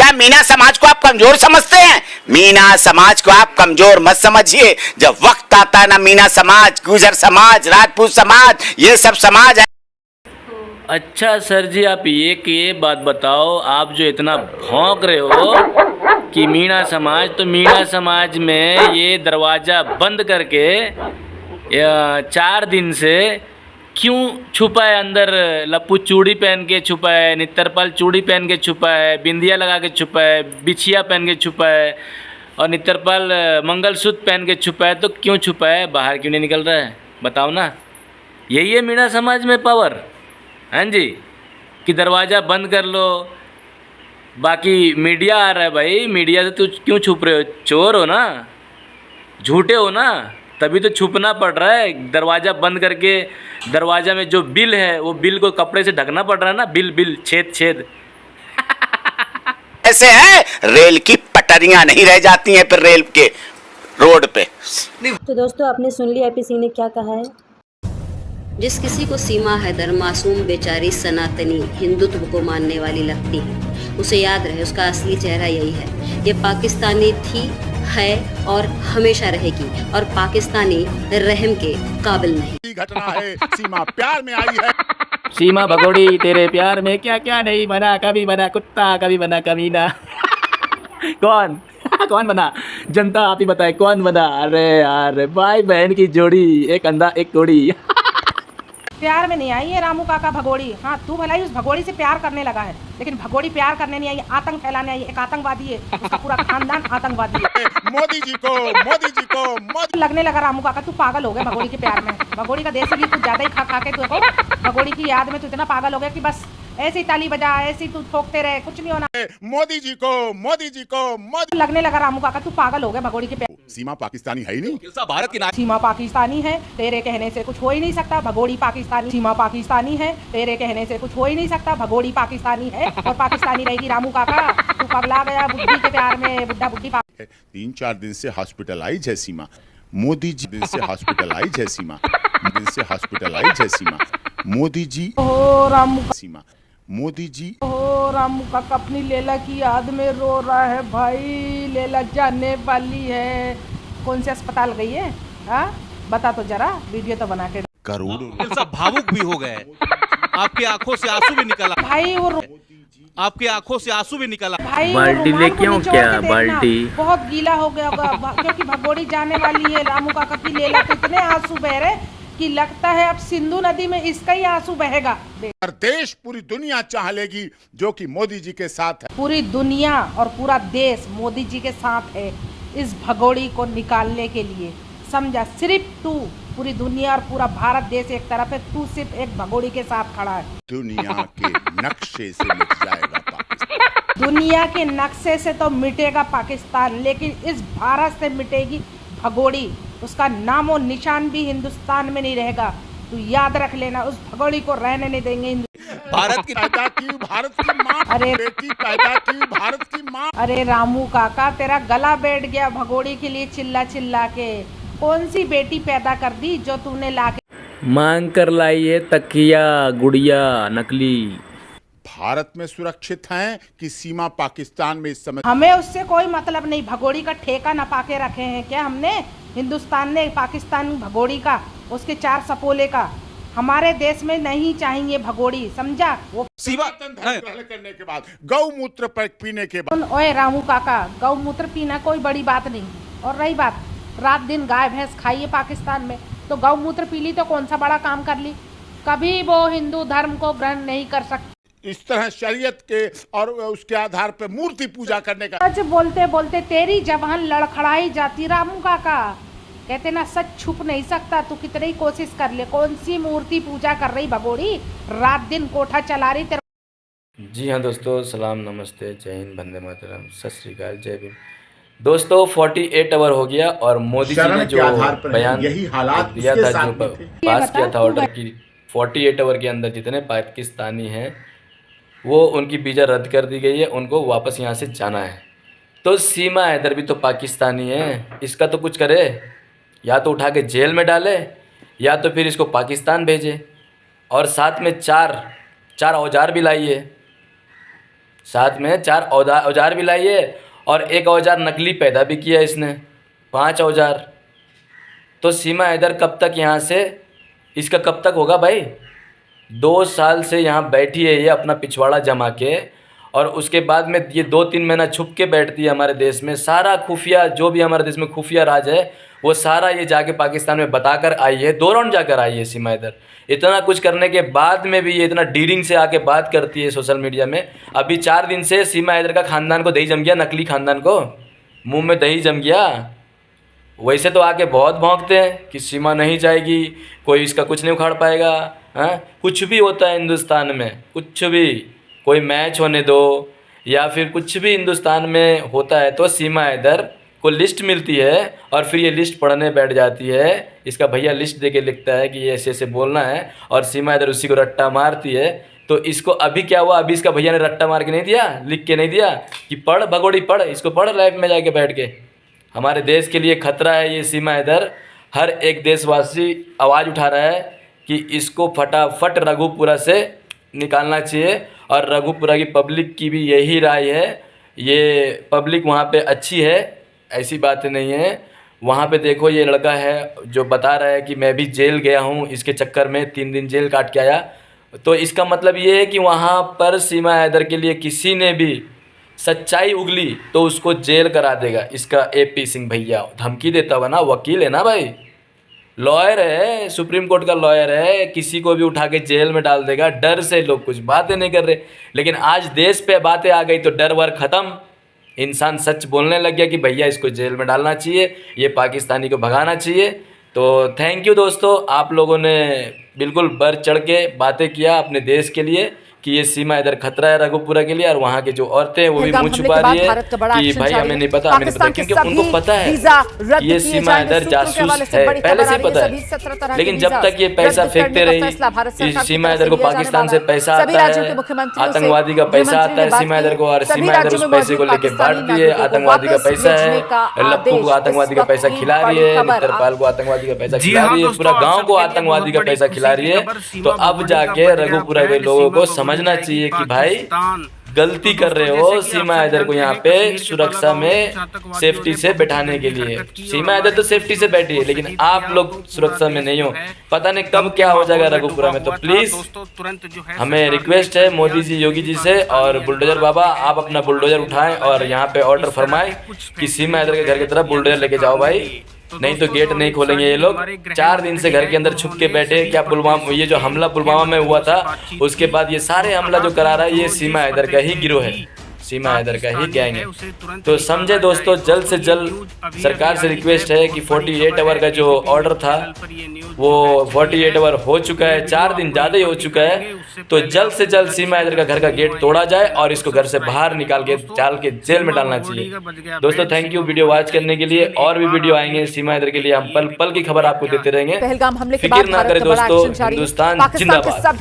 क्या मीना समाज को आप कमजोर समझते हैं? मीना समाज को आप कमजोर मत समझिए। जब वक्त आता है ना, मीना समाज, गुजर समाज, राजपूत समाज, ये सब समाज है। अच्छा सर जी, आप ये बात बताओ, आप जो इतना भौंक रहे हो कि मीणा समाज, तो मीणा समाज में ये दरवाज़ा बंद करके 4 दिन से क्यों छुपा है अंदर? लप्पू चूड़ी पहन के छुपा है, नित्तरपाल चूड़ी पहन के छुपा है, बिंदिया लगा के छुपा है, बिछिया पहन के छुपा है, और नित्तरपाल मंगलसूत्र पहन के छुपा है। तो क्यों छुपा है? बाहर क्यों नहीं निकल रहा है? बताओ ना। यही है मीणा समाज में पावर, हाँ जी, कि दरवाज़ा बंद कर लो। बाकी मीडिया आ रहा है भाई, मीडिया से तो क्यों छुप रहे हो? चोर हो ना, झूठे हो ना, तभी तो छुपना पड़ रहा है। दरवाज़ा बंद करके दरवाज़ा में जो बिल है वो बिल को कपड़े से ढकना पड़ रहा है ना, बिल छेद छेद। ऐसे है, रेल की पटरियां नहीं रह जाती हैं फिर रेल के रोड पे। तो दोस्तों, आपने सुन लिया एपीसी ने क्या कहा है। जिस किसी को सीमा हैदर मासूम बेचारी सनातनी हिंदुत्व को मानने वाली लगती है, उसे याद रहे उसका असली चेहरा यही है। ये पाकिस्तानी थी, है और हमेशा रहेगी, और पाकिस्तानी रहम के काबिल नहीं। घटना है, सीमा प्यार में आई है। सीमा भगोड़ी तेरे प्यार में क्या क्या नहीं बना, कभी बना कुत्ता, कभी बना कमीना। कौन कौन बना? जनता आप ही बताए कौन बना? अरे यार, भाई बहन की जोड़ी, एक अंधा एक कोड़ी। प्यार में नहीं आई है रामू काका भगोड़ी। हाँ, तू भलाई उस भगोड़ी से प्यार करने लगा है, लेकिन भगोड़ी प्यार करने नहीं आई, आतंक फैलाने आई। एक आतंकवादी है, उसका पूरा खानदान आतंकवादी है। मोदी जी को लगने लगा रामू काका, तू पागल हो गया भगोड़ी के प्यार में। भगोड़ी का देसी घी कुछ ज्यादा ही खा खा के तू भगोड़ी की याद में तू इतना पागल हो गया कि बस ऐसे ही ताली बजा, ऐसे ही तू ठोकते रहे, कुछ नहीं होना। मोदी जी को लगने लगा रामू काका, तू पागल हो गया भगोड़ी के प्यार। सीमा पाकिस्तानी है ही नहीं। भारत की सीमा पाकिस्तानी है, तेरे कहने से कुछ हो ही नहीं सकता। भगोड़ी पाकिस्तानी, सीमा पाकिस्तानी है, तेरे कहने से कुछ हो ही नहीं सकता। भगोड़ी पाकिस्तानी है और पाकिस्तानी रहेगी रामू काका। तू पगला गया बुद्धि के प्यार में, बुड्ढा बुद्धि। 3-4 दिन से हॉस्पिटलाइज है सीमा। मोदी जी दिन से हॉस्पिटलाइज है सीमा। दिन से हॉस्पिटलाइज है सीमा। मोदी जी ओ रामू सीमा, मोदी जी ओ रामू काका अपनी लैला की याद में रो रहा है भाई। लैला जाने वाली है। कौन से अस्पताल गई है? हाँ, बता तो जरा, वीडियो तो बना के। करोड़ों सब भावुक भी हो गए, आपकी आंखों से आंसू भी निकला, भाई वो आपकी आंखों से आंसू भी निकला। भाई बाल्टी वो लेके आऊं निचोड़ क्या? के देखना, बाल्टी बहुत गीला हो गया होगा क्योंकि भगोड़ी जाने वाली है। रामू काका की लैला तो इतने आंसू बह रहे कि लगता है अब सिंधु नदी में इसका ही आंसू बहेगा। हर देश, पूरी दुनिया चाह लेगी जो कि मोदी जी के साथ है। पूरी दुनिया और पूरा देश मोदी जी के साथ है इस भगोड़ी को निकालने के लिए। समझा? सिर्फ तू, पूरी दुनिया और पूरा भारत देश एक तरफ है, तू सिर्फ एक भगोड़ी के साथ खड़ा है। दुनिया के नक्शे से मिट जाएगा पाकिस्तान। दुनिया के नक्शे से तो मिटेगा पाकिस्तान, लेकिन इस भारत से मिटेगी भगोड़ी। उसका नामो निशान भी हिंदुस्तान में नहीं रहेगा। तू याद रख लेना, उस भगोड़ी को रहने नहीं देंगे। भारत की पैदा की भारत की माँ, अरे बेटी पैदा की भारत की माँ। अरे रामू काका, तेरा गला बैठ गया भगोड़ी के लिए चिल्ला चिल्ला के। कौन सी बेटी पैदा कर दी जो तूने लाके मांग कर लाई है तकिया गुड़िया नकली। भारत में सुरक्षित हैं कि सीमा पाकिस्तान में इस समय? हमें उससे कोई मतलब नहीं। भगोड़ी का ठेका न पाके रखे हैं क्या हमने? हिंदुस्तान ने पाकिस्तान भगोड़ी का, उसके 4 सपोले का। हमारे देश में नहीं चाहिए भगोड़ी, समझा? वो सीमा ग्रहण करने के बाद, गौमूत्र पीने के बाद। ओए रामू काका, गौमूत्र पीना कोई बड़ी बात नहीं। और रही बात, रात दिन गाय भैंस खाइए पाकिस्तान में, तो गौमूत्र पी ली तो कौन सा बड़ा काम कर ली? कभी वो हिंदू धर्म को ग्रहण नहीं कर सकती। इस तरह शरीयत के और उसके आधार पर मूर्ति पूजा करने का। सच बोलते बोलते तेरी जबान लड़खड़ाई जाती रामू काका। कहते ना, सच छुप नहीं सकता, तू कितनी कोशिश कर ले। कौन सी मूर्ति पूजा कर रही भगोड़ी? रात दिन कोठा चला रही तेरे। जी हाँ दोस्तों, सलाम नमस्ते, जय हिंद, वंदे मातरम, सत श्री अकाल, जय भीम। दोस्तों 48 आवर हो गया और मोदी जी ने जो बयान दिया था, जो पास किया था ऑर्डर की, 48 आवर के अंदर जितने पाकिस्तानी हैं वो उनकी वीज़ा रद्द कर दी गई है, उनको वापस यहाँ से जाना है। तो सीमा हैदर भी तो पाकिस्तानी है, इसका तो कुछ करे। या तो उठा के जेल में डाले या तो फिर इसको पाकिस्तान भेजे। और साथ में चार औजार भी लाइए। साथ में 4 औजार भी लाई है और एक औजार नकली पैदा भी किया इसने, 5 औजार। तो सीमा हैदर कब तक यहाँ से, इसका कब तक होगा भाई? 2 साल से यहाँ बैठी है ये अपना पिछवाड़ा जमा के, और उसके बाद में ये 2-3 महीना छुप के बैठती है हमारे देश में। सारा खुफिया जो भी हमारे देश में खुफिया राज है वो सारा ये जाके पाकिस्तान में बताकर आई है, 2 राउंड जाकर आई है सीमा हैदर। इतना कुछ करने के बाद में भी ये इतना डीरिंग से आके बात करती है सोशल मीडिया में। अभी 4 दिन से सीमा हैदर का ख़ानदान को दही जम गया, नकली ख़ानदान को मुंह में दही जम गया। वैसे तो आके बहुत भौंकते हैं कि सीमा नहीं जाएगी, कोई इसका कुछ नहीं उखाड़ पाएगा। हाँ, कुछ भी होता है हिंदुस्तान में, कुछ भी, कोई मैच होने दो या फिर कुछ भी हिंदुस्तान में होता है तो सीमा हैदर को लिस्ट मिलती है और फिर ये लिस्ट पढ़ने बैठ जाती है। इसका भैया लिस्ट दे के लिखता है कि ये ऐसे ऐसे बोलना है और सीमा हैदर उसी को रट्टा मारती है। तो इसको अभी क्या हुआ, अभी इसका भैया ने रट्टा मार के नहीं दिया, लिख के नहीं दिया कि पढ़ भगोड़ी पढ़, इसको पढ़ लाइव में जाके बैठ के। हमारे देश के लिए खतरा है ये सीमा हैदर। हर एक देशवासी आवाज़ उठा रहा है कि इसको फटाफट रघुपुरा से निकालना चाहिए। और रघुपुरा की पब्लिक की भी यही राय है, ये पब्लिक वहाँ पे अच्छी है, ऐसी बातें नहीं है। वहाँ पे देखो ये लड़का है जो बता रहा है कि मैं भी जेल गया हूँ इसके चक्कर में, 3 दिन जेल काट के आया। तो इसका मतलब ये है कि वहाँ पर सीमा हैदर के लिए किसी ने भी सच्चाई उगली तो उसको जेल करा देगा। इसका AP सिंह भैया धमकी देता हुआ ना, वकील है ना भाई, लॉयर है, सुप्रीम कोर्ट का लॉयर है, किसी को भी उठा के जेल में डाल देगा। डर से लोग कुछ बातें नहीं कर रहे, लेकिन आज देश पे बातें आ गई तो डर वर ख़त्म। इंसान सच बोलने लग गया कि भैया इसको जेल में डालना चाहिए, ये पाकिस्तानी को भगाना चाहिए। तो थैंक यू दोस्तों, आप लोगों ने बिल्कुल बढ़ चढ़ के बातें किया अपने देश के लिए कि ये सीमा हैदर खतरा है रघुपुरा के लिए। और वहाँ के जो औरतें हैं वो भी मुँह छुपा रही है कि भाई हमें नहीं पता, हमें नहीं पता, क्योंकि उनको पता है ये सीमा हैदर जासूस है, पहले से पता है। लेकिन जब तक ये पैसा फेंकते रही, सीमा हैदर को पाकिस्तान से पैसा आता है, आतंकवादी का पैसा आता है सीमा हैदर को, और सीमा हैदर उस पैसे को लेके बांटती है। आतंकवादी का पैसा है, लप्पू को आतंकवादी का पैसा खिला रही है, नेत्रपाल को आतंकवादी का पैसा खिला रही है, पूरा गाँव को आतंकवादी का पैसा खिला रही है। तो अब जाके रघुपुरा के लोगों को समझना चाहिए कि भाई गलती कर रहे हो सीमा हैदर को यहाँ पे सुरक्षा में सेफ्टी से बैठाने के लिए। सीमा हैदर तो सेफ्टी से बैठी है, लेकिन आप लोग सुरक्षा में नहीं हो। पता नहीं कब क्या हो जाएगा रघुपुरा में। तो प्लीज हमें रिक्वेस्ट है मोदी जी, योगी जी से, और बुलडोजर बाबा आप अपना बुलडोजर उठाएं और यहाँ पे ऑर्डर फरमाएं कि सीमा हैदर के घर की तरफ बुलडोजर लेके जाओ भाई, नहीं तो गेट नहीं खोलेंगे ये लोग। 4 दिन से घर के अंदर छुप के बैठे। क्या पुलवामा, ये जो हमला पुलवामा में हुआ था उसके बाद ये सारे हमला जो करा रहा है ये सीमा हैदर का ही गिरोह है, सीमा हैदर का ही गैंग है। तो समझे दोस्तों, जल्द से जल्द सरकार से रिक्वेस्ट है कि 48 आवर का जो ऑर्डर था वो 48 आवर हो चुका है, 4 दिन ज़्यादा ही हो चुका है। तो जल्द से जल्द सीमा हैदर का घर का गेट तोड़ा जाए और इसको घर से बाहर निकाल के डाल के जेल में डालना चाहिए। दोस्तों थैंक यू वीडियो वॉच करने के लिए। और भी वीडियो आएंगे सीमा हैदर के लिए, हम पल पल की खबर आपको देते रहेंगे। पहलगाम हमले के फिक्र बाद ना करें दोस्तों, हिंदुस्तान जिंदाबाद।